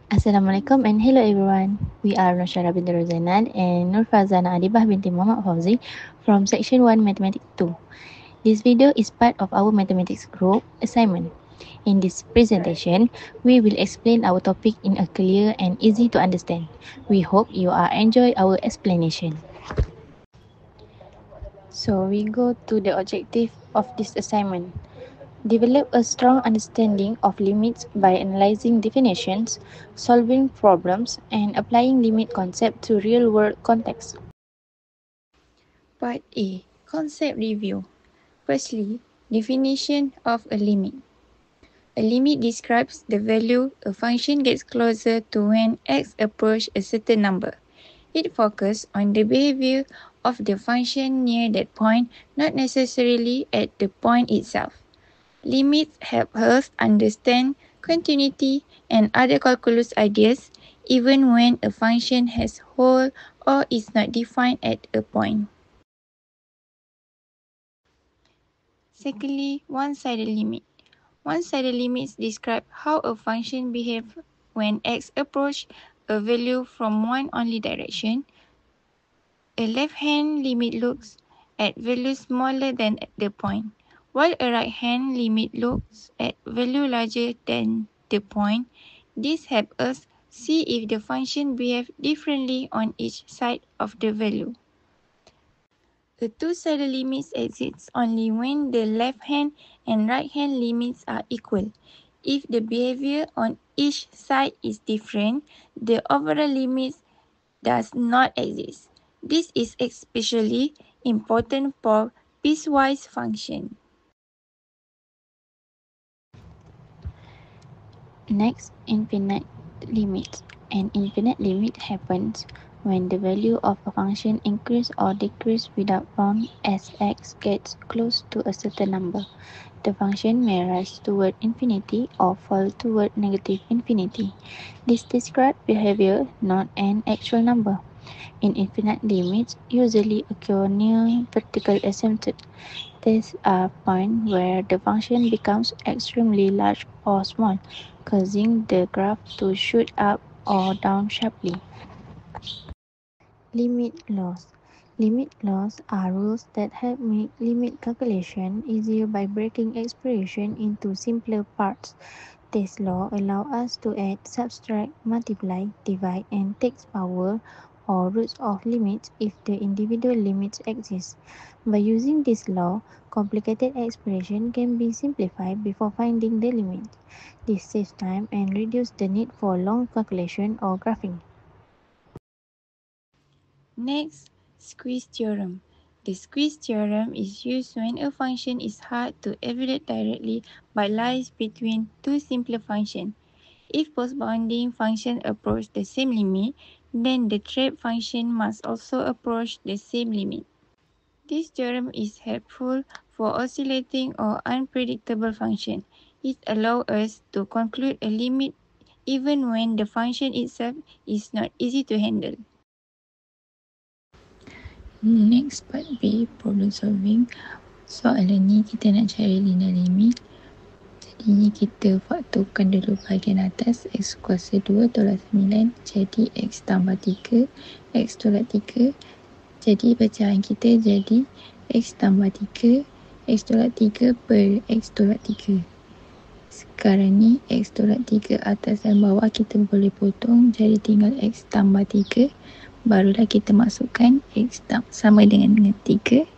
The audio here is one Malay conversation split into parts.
Assalamualaikum and hello everyone. We are Noshara binti Rozainal and Nur Fazana Adibah binti Muhammad Fauzi from Section 1 Mathematics 2. This video is part of our mathematics group assignment. In this presentation, we will explain our topic in a clear and easy to understand. We hope you are enjoy our explanation. So we go to the objective of this assignment. Develop a strong understanding of limits by analyzing definitions, solving problems, and applying limit concept to real-world context. Part A. Concept review. Firstly, definition of a limit. A limit describes the value a function gets closer to when x approaches a certain number. It focuses on the behavior of the function near that point, not necessarily at the point itself. Limits help us understand continuity and other calculus ideas even when a function has whole or is not defined at a point. Secondly, one-sided limit. One-sided limits describe how a function behaves when x approaches a value from one only direction. A left-hand limit looks at values smaller than the point, while a right-hand limit looks at value larger than the point. This helps us see if the function behaves differently on each side of the value. The two-sided limits exist only when the left-hand and right-hand limits are equal. If the behavior on each side is different, the overall limit does not exist. This is especially important for piecewise functions. Next, infinite limits. An infinite limit happens when the value of a function increases or decreases without bound as x gets close to a certain number. The function may rise toward infinity or fall toward negative infinity. This describes behavior, not an actual number. In infinite limits usually occur near vertical asymptote. These are points where the function becomes extremely large or small, causing the graph to shoot up or down sharply. Limit laws. Limit laws are rules that help make limit calculation easier by breaking expression into simpler parts. This law allows us to add, subtract, multiply, divide, and take power or roots of limits if the individual limits exist. By using this law, complicated expression can be simplified before finding the limit. This saves time and reduces the need for long calculation or graphing. Next, squeeze theorem. The squeeze theorem is used when a function is hard to evaluate directly but lies between two simpler functions. If post-bounding functions approach the same limit, then the trap function must also approach the same limit. This theorem is helpful for oscillating or unpredictable functions. It allows us to conclude a limit even when the function itself is not easy to handle. Next part B, problem solving. Soalan ni kita nak cari linear limit. Jadinya kita faktorkan dulu bahagian atas. X kuasa 2 tolak 9. Jadi X tambah 3. X tolak 3. Jadi pecahan kita jadi X tambah 3. X tolak 3 per X tolak 3. Sekarang ni X tolak 3 atas dan bawah kita boleh potong. Jadi tinggal X tambah 3. Barulah kita masukkan X sama dengan 3.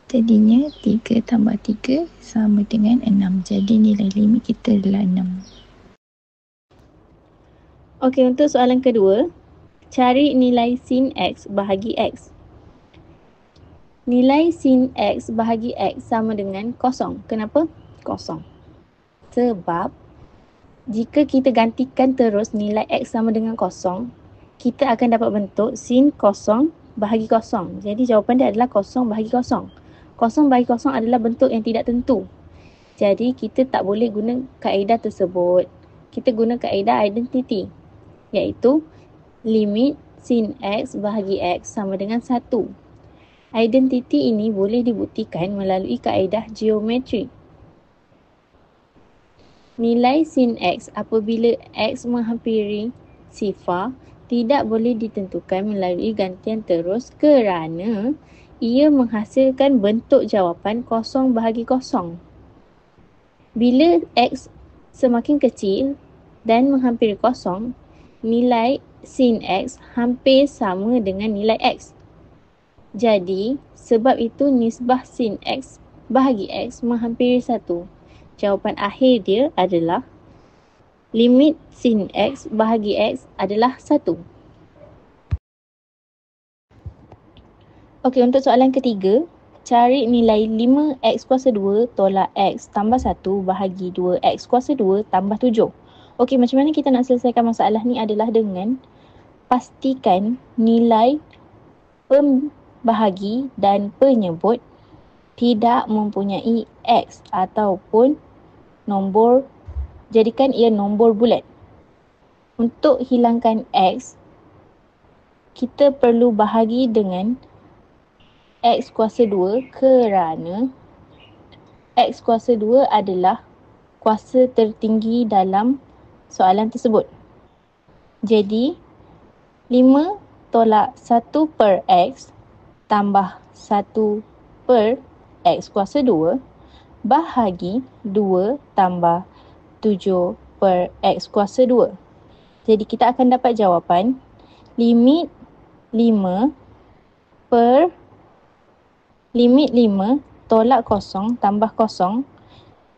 Jadinya 3 tambah 3 sama dengan 6. Jadi nilai limit kita adalah 6. Okey, untuk soalan kedua, cari nilai sin X bahagi X. Nilai sin X bahagi X sama dengan kosong. Kenapa? Kosong. Sebab jika kita gantikan terus nilai X sama dengan kosong, kita akan dapat bentuk sin kosong bahagi kosong. Jadi jawapan dia adalah kosong bahagi kosong. Kosong bahagi kosong adalah bentuk yang tidak tentu. Jadi kita tak boleh guna kaedah tersebut. Kita guna kaedah identity, iaitu limit sin X bahagi X sama dengan 1. Identity ini boleh dibuktikan melalui kaedah geometri. Nilai sin X apabila X menghampiri sifar tidak boleh ditentukan melalui gantian terus kerana ia menghasilkan bentuk jawapan kosong bahagi kosong. Bila X semakin kecil dan menghampiri kosong, nilai sin X hampir sama dengan nilai X. Jadi, sebab itu nisbah sin X bahagi X menghampiri 1. Jawapan akhir dia adalah limit sin X bahagi X adalah 1. Okey, untuk soalan ketiga, cari nilai 5X kuasa 2 tolak X tambah 1 bahagi 2X kuasa 2 tambah 7. Okey, macam mana kita nak selesaikan masalah ni adalah dengan pastikan nilai pembahagi dan penyebut tidak mempunyai X ataupun nombor, jadikan ia nombor bulat. Untuk hilangkan X, kita perlu bahagi dengan X kuasa 2 kerana X kuasa 2 adalah kuasa tertinggi dalam soalan tersebut. Jadi, 5 tolak 1 per X tambah 1 per X kuasa 2 bahagi 2 tambah 7 per X kuasa 2. Jadi kita akan dapat jawapan limit 5 tolak kosong tambah kosong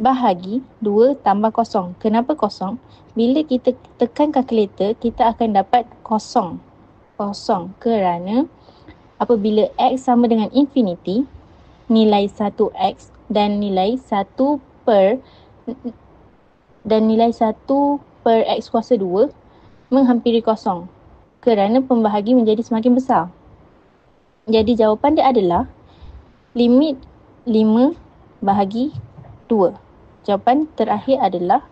bahagi 2 tambah kosong. Kenapa kosong? Bila kita tekan kalkulator, kita akan dapat kosong. Kosong kerana apabila X sama dengan infinity, nilai 1X dan nilai 1 per X kuasa 2 menghampiri kosong kerana pembahagi menjadi semakin besar. Jadi jawapan dia adalah limit 5 bahagi 2. Jawapan terakhir adalah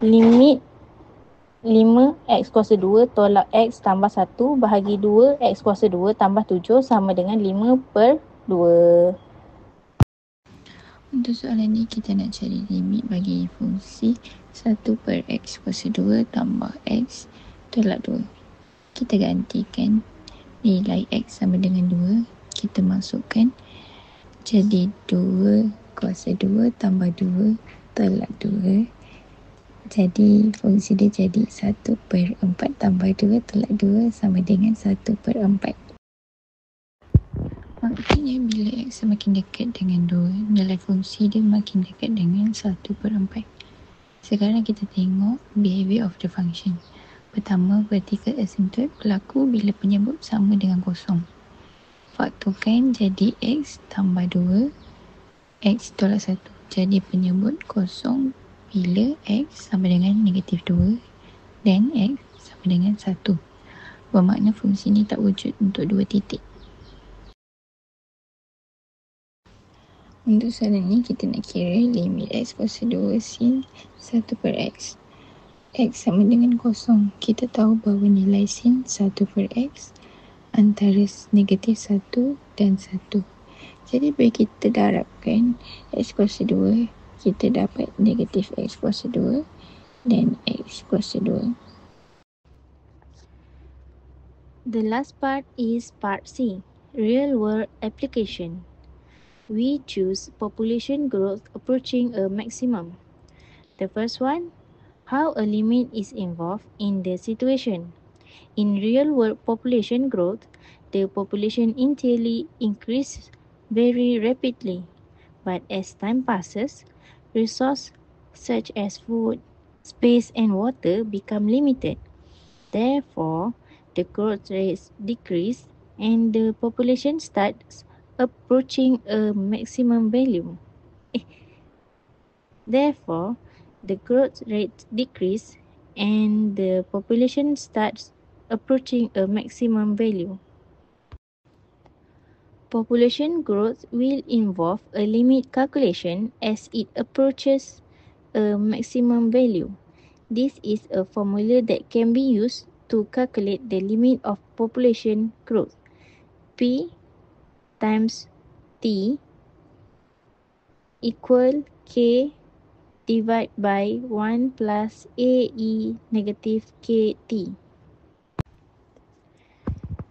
limit 5X kuasa 2 tolak X tambah 1 bahagi 2X kuasa 2 tambah 7 sama dengan 5 per 2. Untuk soalan ni kita nak cari limit bagi fungsi 1 per X kuasa 2 tambah X tolak 2. Kita gantikan nilai X sama dengan 2. Kita masukkan jadi 2 kuasa 2 tambah 2 tolak 2. Jadi fungsi dia jadi 1 per 4 tambah 2 tolak 2 sama dengan 1 per 4. Maksudnya bila X semakin dekat dengan 2, nilai fungsi dia makin dekat dengan 1 per 4. Sekarang kita tengok behavior of the function. Pertama, vertical asymptote berlaku bila penyebut sama dengan kosong. Faktorkan jadi X tambah 2, X tolak 1. Jadi penyebut kosong bila X sama dengan negatif 2 dan X sama dengan 1. Bermakna fungsi ni tak wujud untuk 2 titik. Untuk soalan ni kita nak kira limit X kuasa 2 sin 1 per X. X sama dengan kosong. Kita tahu bahawa nilai sin 1 per X antara negatif 1 dan 1. Jadi bila kita darabkan X kuasa 2, kita dapat negatif X kuasa 2 dan X kuasa 2. The last part is part C, real world application. We choose population growth approaching a maximum. The first one, how a limit is involved in the situation. In real world population growth, the population initially increases very rapidly, but as time passes, resources such as food, space and water become limited. Therefore, the growth rates decrease and the population starts approaching a maximum value. Therefore, the growth rate decrease and the population starts approaching a maximum value. Population growth will involve a limit calculation as it approaches a maximum value. This is a formula that can be used to calculate the limit of population growth. P times T equal K T divide by 1 plus AE negative KT.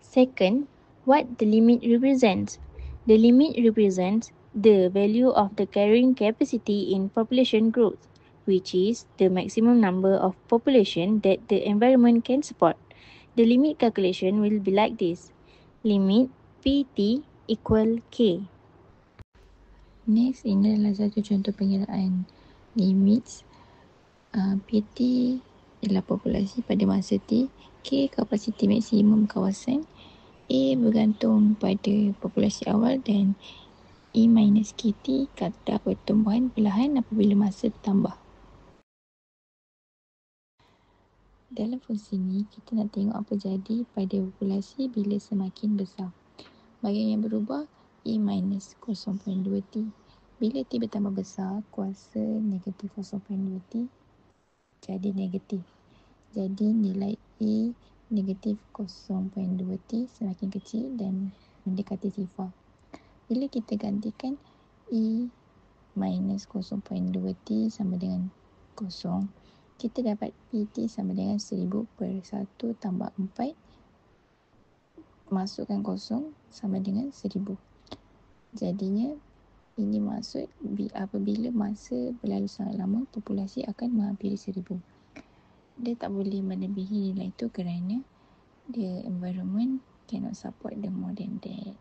Second, what the limit represents. The limit represents the value of the carrying capacity in population growth, which is the maximum number of population that the environment can support. The limit calculation will be like this. Limit PT equal K. Next, ini adalah satu contoh pengiraan limits. PT ialah populasi pada masa T, K kapasiti maksimum kawasan, A bergantung pada populasi awal dan E minus KT kadar pertumbuhan perlahan apabila masa bertambah. Dalam fungsi ini, kita nak tengok apa jadi pada populasi bila semakin besar. Bahagian yang berubah, E minus 0.2T. Bila T bertambah besar, kuasa negatif 0.2T jadi negatif. Jadi nilai E negatif 0.2T semakin kecil dan mendekati sifar. Bila kita gantikan E minus 0.2T sama dengan 0, kita dapat PT sama dengan 1000 per 1 tambah 4 masukkan 0 sama dengan 1000. Jadinya ini maksud apabila masa berlalu sangat lama, populasi akan menghampiri 1000. Dia tak boleh melebihi nilai itu kerana the environment cannot support the more than that.